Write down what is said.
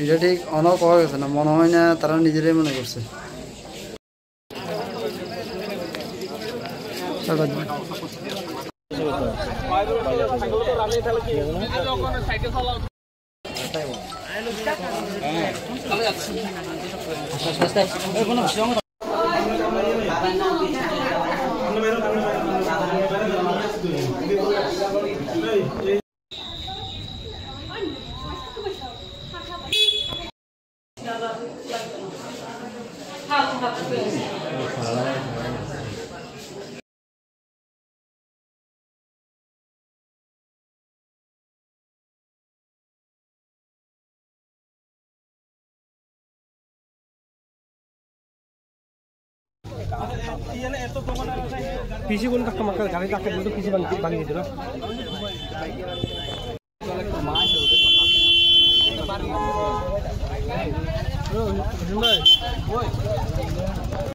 এটা ঠিক অন করা গেছে না, মনে হয় না তারা নিজেরাই মনে করছে। পিসি কোন কাকা মাকা গাড়ি কাকা কিন্তু পিসি ভাঙি দিছিল না